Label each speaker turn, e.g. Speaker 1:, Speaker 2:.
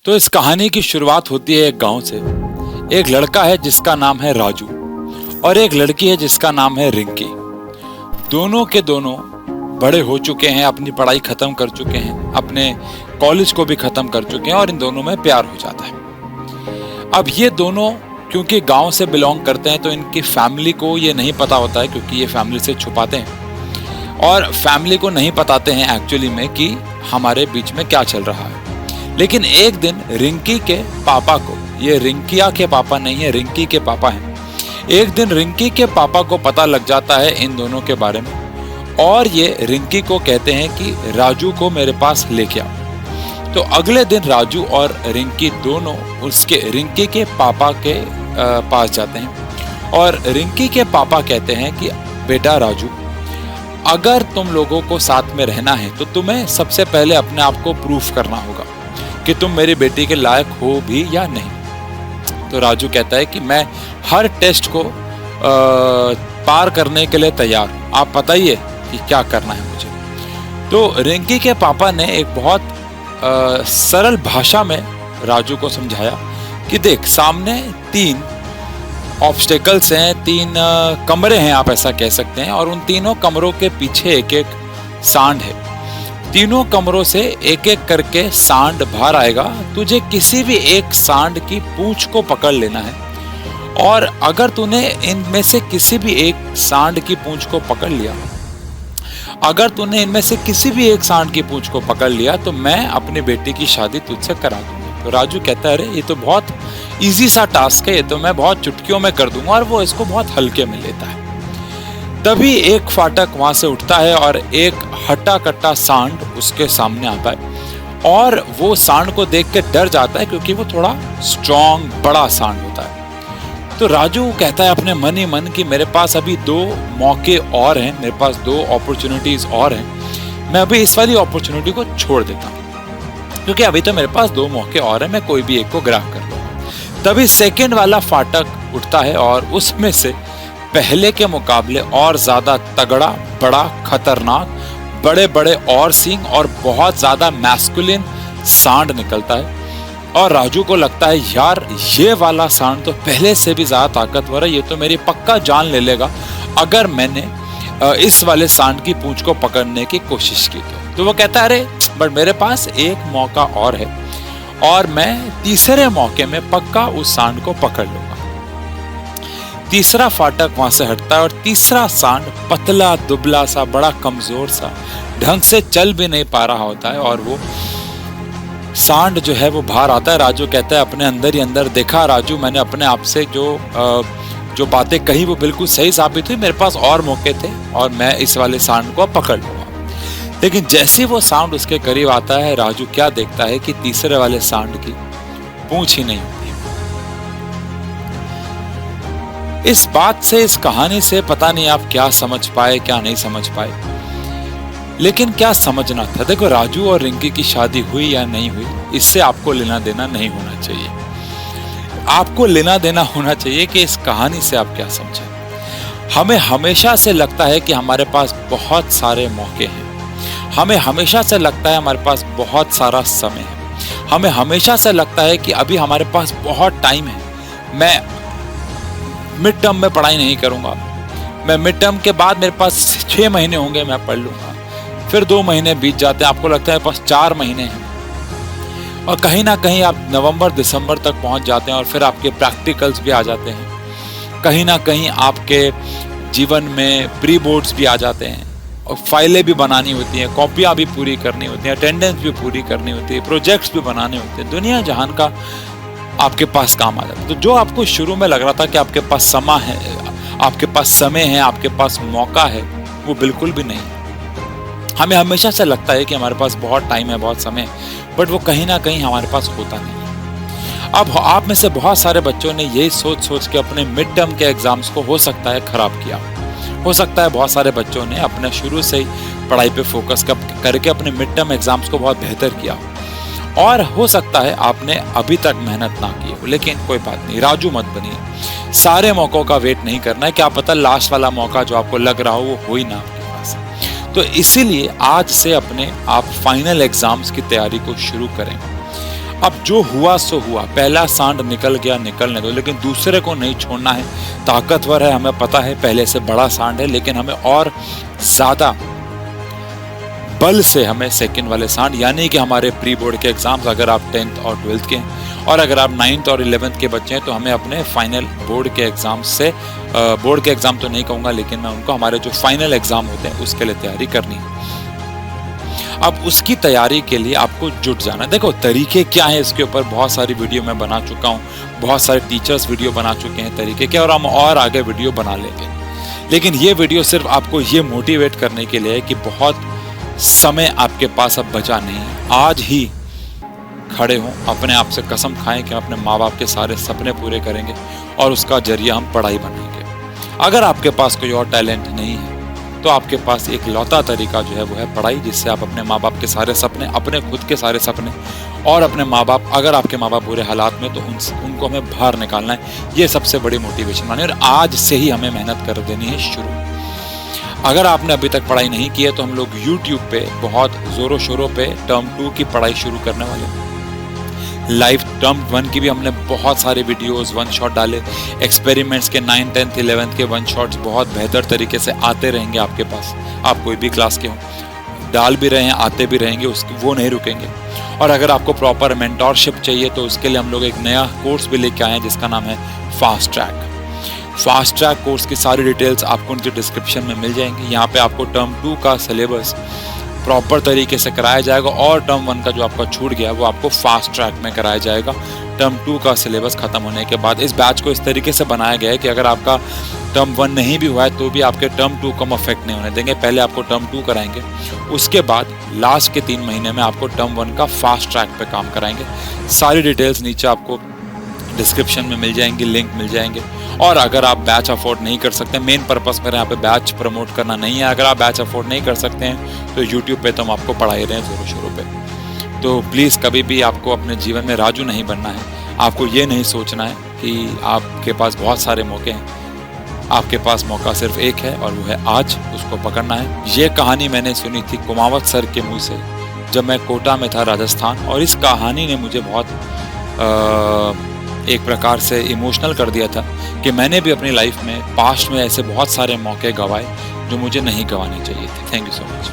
Speaker 1: तो इस कहानी की शुरुआत होती है एक गांव से। एक लड़का है जिसका नाम है राजू और एक लड़की है जिसका नाम है रिंकी। दोनों के दोनों बड़े हो चुके हैं, अपनी पढ़ाई खत्म कर चुके हैं, अपने कॉलेज को भी खत्म कर चुके हैं और इन दोनों में प्यार हो जाता है। अब ये दोनों क्योंकि गांव से बिलोंग करते हैं तो इनकी फैमिली को ये नहीं पता होता है, क्योंकि ये फैमिली से छुपाते हैं और फैमिली को नहीं बताते हैं एक्चुअली में कि हमारे बीच में क्या चल रहा है। लेकिन एक दिन रिंकी के पापा को, ये रिंकिया के पापा नहीं है, रिंकी के पापा हैं, एक दिन रिंकी के पापा को पता लग जाता है इन दोनों के बारे में और ये रिंकी को कहते हैं कि राजू को मेरे पास लेके आओ। तो अगले दिन राजू और रिंकी दोनों उसके रिंकी के पापा के पास जाते हैं और रिंकी के पापा कहते हैं कि बेटा राजू, अगर तुम लोगों को साथ में रहना है तो तुम्हें सबसे पहले अपने आप को प्रूफ करना होगा कि तुम मेरी बेटी के लायक हो भी या नहीं। तो राजू कहता है कि मैं हर टेस्ट को पार करने के लिए तैयार हूं, आप बताइए कि क्या करना है मुझे। तो रिंकी के पापा ने एक बहुत सरल भाषा में राजू को समझाया कि देख, सामने 3 ऑब्स्टेकल्स हैं, 3 कमरे हैं, आप ऐसा कह सकते हैं, और उन तीनों कमरों के पीछे एक एक सांड है। तीनों कमरों से एक एक करके सांड बाहर आएगा, तुझे किसी भी एक सांड की पूंछ को पकड़ लेना है और अगर तूने इनमें से किसी भी एक सांड की पूंछ को पकड़ लिया, अगर तूने इनमें से किसी भी एक सांड की पूंछ को पकड़ लिया तो मैं अपनी बेटी की शादी तुझसे करा दूंगा। तो राजू कहता है, अरे ये तो बहुत इजी सा टास्क है, ये तो मैं बहुत चुटकियों में कर दूंगा, और वो इसको बहुत हल्के में लेता है। तभी एक फाटक वहां से उठता है और एक हट्टा कट्टा सांड उसके सामने आता है और वो सांड को देख के डर जाता है, क्योंकि वो थोड़ा स्ट्रॉन्ग बड़ा सांड होता है। तो राजू कहता है अपने मन ही मन कि मेरे पास अभी 2 मौके और हैं, मेरे पास 2 अपॉर्चुनिटीज और हैं, मैं अभी इस वाली अपॉर्चुनिटी को छोड़ देता हूँ, क्योंकि अभी तो मेरे पास 2 मौके और हैं, मैं कोई भी एक को ग्रैब कर लूंगा। तभी सेकेंड वाला फाटक उठता है और उसमें से पहले के मुकाबले और ज्यादा तगड़ा, बड़ा, खतरनाक, बड़े बड़े और सींग और बहुत ज्यादा मैस्कुलिन सांड निकलता है। और राजू को लगता है, यार ये वाला सांड तो पहले से भी ज्यादा ताकतवर है, ये तो मेरी पक्का जान ले लेगा अगर मैंने इस वाले सांड की पूंछ को पकड़ने की कोशिश की तो वो कहता है, अरे बट मेरे पास एक मौका और है और मैं तीसरे मौके में पक्का उस सांड को पकड़ लूंगा। तीसरा फाटक वहां से हटता है और तीसरा सांड पतला दुबला सा, बड़ा कमजोर सा, ढंग से चल भी नहीं पा रहा होता है और वो सांड जो है वो बाहर आता है। राजू कहता है अपने अंदर ही अंदर, देखा राजू, मैंने अपने आप से जो बातें कही वो बिल्कुल सही साबित हुई, मेरे पास और मौके थे और मैं इस वाले सांड को पकड़ लूंगा। लेकिन जैसे वो सांड उसके करीब आता है, राजू क्या देखता है कि तीसरे वाले सांड की पूंछ ही नहीं होती। इस बात से, इस कहानी से पता नहीं आप क्या समझ पाए क्या नहीं समझ पाए, लेकिन क्या समझना था, देखो राजू और रिंकी की शादी हुई या नहीं हुई, इससे आपको लेना देना नहीं होना चाहिए। आपको लेना देना होना चाहिए कि इस कहानी से आप क्या समझे। हमें हमेशा से लगता है कि हमारे पास बहुत सारे मौके हैं, हमें हमेशा से लगता है हमारे पास बहुत सारा समय है, हमें हमेशा से लगता है कि अभी हमारे पास बहुत टाइम है, मैं मिड टर्म में पढ़ाई नहीं करूंगा, मैं मिड टर्म के बाद मेरे पास 6 महीने होंगे, मैं पढ़ लूंगा। फिर 2 महीने बीत जाते हैं, आपको लगता है बस 4 महीने हैं और कहीं ना कहीं आप नवंबर दिसंबर तक पहुंच जाते हैं और फिर आपके प्रैक्टिकल्स भी आ जाते हैं, कहीं ना कहीं आपके जीवन में प्री बोर्ड्स भी आ जाते हैं और फाइलें भी बनानी होती हैं, कॉपियां भी पूरी करनी होती हैं, अटेंडेंस भी पूरी करनी होती है, प्रोजेक्ट्स भी बनाने होते हैं, दुनिया जहान का आपके पास काम आ जाता है। तो जो आपको शुरू में लग रहा था कि आपके पास समय है, आपके पास समय है, आपके पास मौका है, वो बिल्कुल भी नहीं। हमें हमेशा से लगता है कि हमारे पास बहुत टाइम है, बहुत समय है, बट वो कहीं ना कहीं हमारे पास होता नहीं। अब आप में से बहुत सारे बच्चों ने यही सोच सोच के अपने मिड टर्म के एग्जाम्स को हो सकता है खराब किया, हो सकता है बहुत सारे बच्चों ने अपने शुरू से ही पढ़ाई पे फोकस करके अपने मिड टर्म एग्जाम्स को बहुत बेहतर किया, और हो सकता है आपने अभी तक मेहनत ना की हो, लेकिन कोई बात नहीं, राजू मत बनिए। सारे मौकों का वेट नहीं करना है, क्या पता लास्ट वाला मौका जो आपको लग रहा हो वो हो ही ना आपके पास। तो इसीलिए आज से अपने आप फाइनल एग्जाम्स की तैयारी को शुरू करें। अब जो हुआ सो हुआ, पहला सांड निकल गया, निकलने दो, लेकिन दूसरे को नहीं छोड़ना है। ताकतवर है, हमें पता है पहले से बड़ा सांड है, लेकिन हमें और ज्यादा बल से हमें सेकंड वाले सांड, यानी कि हमारे प्री बोर्ड के एग्जाम्स, अगर आप 10th और 12th के हैं और अगर आप 9th और 11th के बच्चे हैं, तो हमें अपने फाइनल बोर्ड के एग्जाम से, बोर्ड के एग्जाम तो नहीं कहूँगा, लेकिन मैं उनको हमारे जो फाइनल एग्जाम होते हैं उसके लिए तैयारी करनी है। अब उसकी तैयारी के लिए आपको जुट जाना। देखो तरीके क्या हैं, इसके ऊपर बहुत सारी वीडियो मैं बना चुका हूँ, बहुत सारे टीचर्स वीडियो बना चुके हैं तरीके के, और हम और आगे वीडियो बना लेंगे। लेकिन ये वीडियो सिर्फ आपको ये मोटिवेट करने के लिए है कि बहुत समय आपके पास अब बचा नहीं है। आज ही खड़े हों, अपने आप से कसम खाएं कि अपने माँ बाप के सारे सपने पूरे करेंगे और उसका जरिया हम पढ़ाई बनाएंगे। अगर आपके पास कोई और टैलेंट नहीं है तो आपके पास एक लौता तरीका जो है वो है पढ़ाई, जिससे आप अपने माँ बाप के सारे सपने, अपने खुद के सारे सपने और अपने माँ बाप, अगर आपके माँ बाप बुरे हालात में, तो उनको हमें बाहर निकालना है। ये सबसे बड़ी मोटिवेशन माने, और आज से ही हमें मेहनत कर देनी है शुरू। अगर आपने अभी तक पढ़ाई नहीं की है तो हम लोग YouTube पे बहुत ज़ोरों शोरों पे टर्म 2 की पढ़ाई शुरू करने वाले हैं। लाइव टर्म 1 की भी हमने बहुत सारे वीडियोस, वन शॉट डाले। एक्सपेरिमेंट्स के 9th 10th 11th के वन शॉट्स बहुत बेहतर तरीके से आते रहेंगे आपके पास, आप कोई भी क्लास के हो, डाल भी रहे हैं, आते भी रहेंगे, वो नहीं रुकेंगे। और अगर आपको प्रॉपर मेंटोरशिप चाहिए तो उसके लिए हम लोग एक नया कोर्स भी लेके आए हैं जिसका नाम है fast track. Fast track course की सारी डिटेल्स आपको नीचे डिस्क्रिप्शन में मिल जाएंगी। यहाँ पे आपको टर्म 2 का सिलेबस प्रॉपर तरीके से कराया जाएगा और टर्म 1 का जो आपका छूट गया वो आपको फास्ट ट्रैक में कराया जाएगा टर्म 2 का सिलेबस खत्म होने के बाद। इस बैच को इस तरीके से बनाया गया है कि अगर आपका टर्म 1 नहीं भी हुआ है तो भी आपके टर्म 2 को हम अफेक्ट नहीं होने देंगे। पहले आपको टर्म 2 कराएंगे, उसके बाद लास्ट के 3 महीने में आपको टर्म 1 का फास्ट ट्रैक पे काम कराएंगे। सारी डिटेल्स नीचे आपको डिस्क्रिप्शन में मिल जाएंगी, लिंक मिल जाएंगे। और अगर आप बैच अफोर्ड नहीं कर सकते, मेन पर्पस मेरे यहाँ पे बैच प्रमोट करना नहीं है, अगर आप बैच अफोर्ड नहीं कर सकते हैं तो यूट्यूब पे तो हम आपको पढ़ा ही रहे हैं ज़ोरों शोरों पे। तो प्लीज़ कभी भी आपको अपने जीवन में राजू नहीं बनना है। आपको ये नहीं सोचना है कि आपके पास बहुत सारे मौके हैं, आपके पास मौका सिर्फ एक है और वो है आज, उसको पकड़ना है। ये कहानी मैंने सुनी थी कुमावत सर के मुँह से जब मैं कोटा में था राजस्थान, और इस कहानी ने मुझे बहुत एक प्रकार से इमोशनल कर दिया था कि मैंने भी अपनी लाइफ में पास्ट में ऐसे बहुत सारे मौके गंवाए जो मुझे नहीं गंवाने चाहिए थे। Thank you so much.